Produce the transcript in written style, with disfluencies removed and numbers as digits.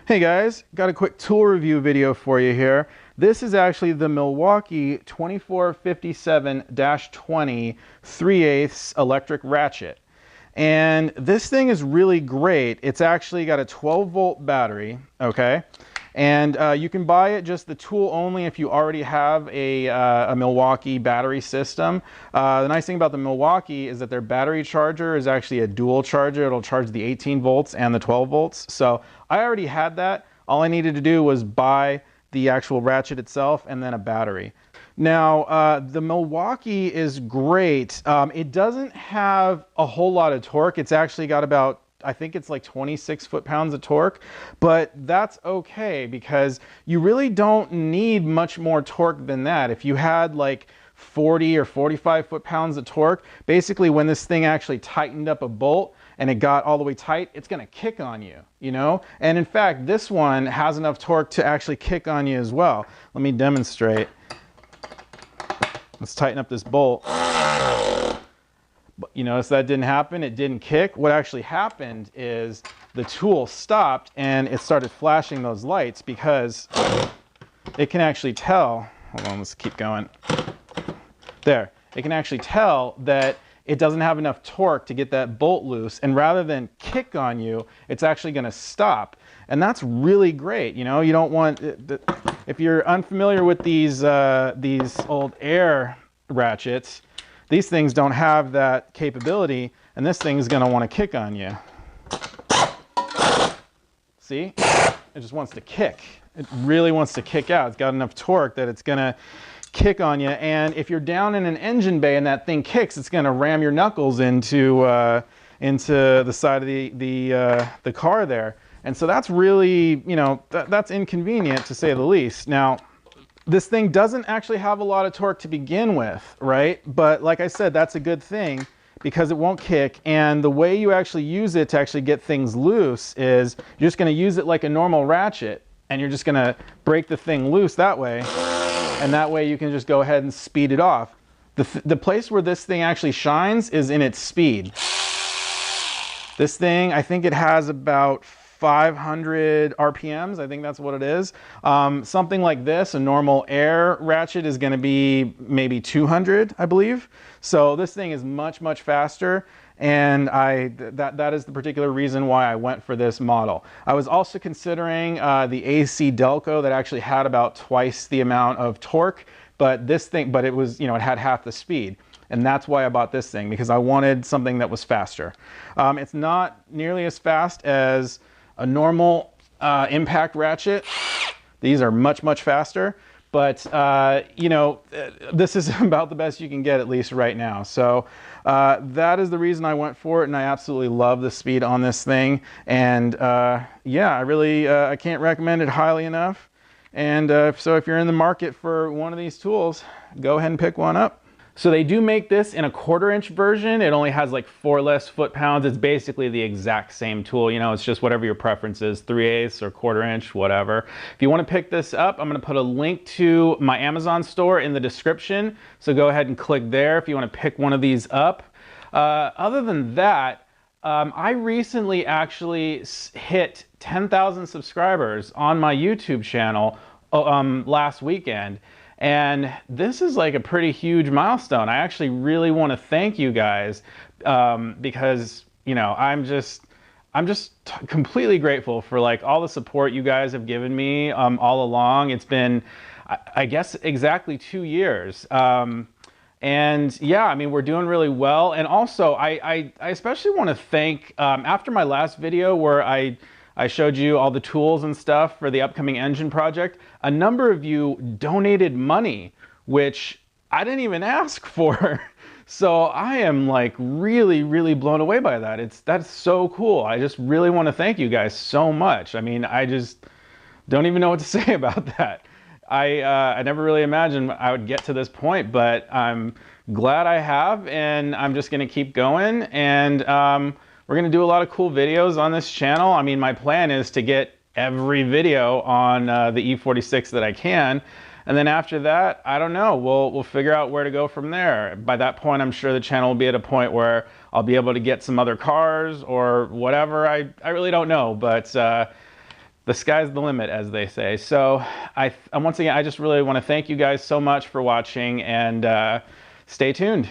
Hey guys, got a quick tool review video for you here. This is actually the Milwaukee 2457-20 3/8 electric ratchet. And this thing is really great. It's actually got a 12-volt battery, okay? And you can buy it just the tool only if you already have a Milwaukee battery system. The nice thing about the Milwaukee is that their battery charger is actually a dual charger. It'll charge the 18 volts and the 12 volts. So I already had that. All I needed to do was buy the actual ratchet itself and then a battery. Now, the Milwaukee is great. It doesn't have a whole lot of torque. It's actually got about, I think it's like 26 foot-pounds of torque, but that's okay because you really don't need much more torque than that. If you had like 40 or 45 foot-pounds of torque, basically when this thing actually tightened up a bolt and it got all the way tight, it's gonna kick on you, you know? And in fact, this one has enough torque to actually kick on you as well. Let me demonstrate. Let's tighten up this bolt. But you notice that didn't happen, it didn't kick. What actually happened is the tool stopped and it started flashing those lights because it can actually tell, hold on, let's keep going. There, it can actually tell that it doesn't have enough torque to get that bolt loose, and rather than kick on you, it's actually gonna stop. And that's really great, you know? You don't want, if you're unfamiliar with these old air ratchets, these things don't have that capability, and this thing is gonna wanna kick on you. See? It just wants to kick. It really wants to kick out. It's got enough torque that it's gonna kick on you, and if you're down in an engine bay and that thing kicks, it's gonna ram your knuckles into the side of the car there. And so that's really, you know, that's inconvenient to say the least. Now, this thing doesn't actually have a lot of torque to begin with, right? But like I said, that's a good thing because it won't kick. And the way you actually use it to actually get things loose is you're just gonna use it like a normal ratchet, and you're just gonna break the thing loose that way. And that way you can just go ahead and speed it off. The place where this thing actually shines is in its speed. This thing, I think it has about 500 RPMs, I think that's what it is. Something like this, a normal air ratchet, is gonna be maybe 200, I believe. So this thing is much, much faster, and that is the particular reason why I went for this model. I was also considering the ACDelco that actually had about twice the amount of torque, but it was, you know, it had half the speed. And that's why I bought this thing, because I wanted something that was faster. It's not nearly as fast as a normal impact ratchet. These are much, much faster, but you know, this is about the best you can get, at least right now. So that is the reason I went for it, and I absolutely love the speed on this thing. And yeah, I really, I can't recommend it highly enough. And so if you're in the market for one of these tools, go ahead and pick one up. So they do make this in a 1/4-inch version. It only has like 4 less foot-pounds. It's basically the exact same tool. You know, it's just whatever your preference is, 3/8 or 1/4-inch, whatever. If you want to pick this up, I'm going to put a link to my Amazon store in the description. So go ahead and click there if you want to pick one of these up. Other than that, I recently actually hit 10,000 subscribers on my YouTube channel last weekend. And this is like a pretty huge milestone. I actually really want to thank you guys because, you know, I'm just completely grateful for like all the support you guys have given me all along. It's been, I guess, exactly 2 years. And yeah, I mean, we're doing really well. And also, I especially want to thank, after my last video where I showed you all the tools and stuff for the upcoming engine project, a number of you donated money, which I didn't even ask for. So I am like really, really blown away by that. That's so cool. I just really want to thank you guys so much. I mean, I just don't even know what to say about that. I never really imagined I would get to this point, but I'm glad I have, and I'm just gonna keep going. And we're gonna do a lot of cool videos on this channel. I mean, my plan is to get every video on the E46 that I can. And then after that, I don't know, we'll figure out where to go from there. By that point, I'm sure the channel will be at a point where I'll be able to get some other cars or whatever. I really don't know, but the sky's the limit, as they say. So once again, I just really want to thank you guys so much for watching, and stay tuned.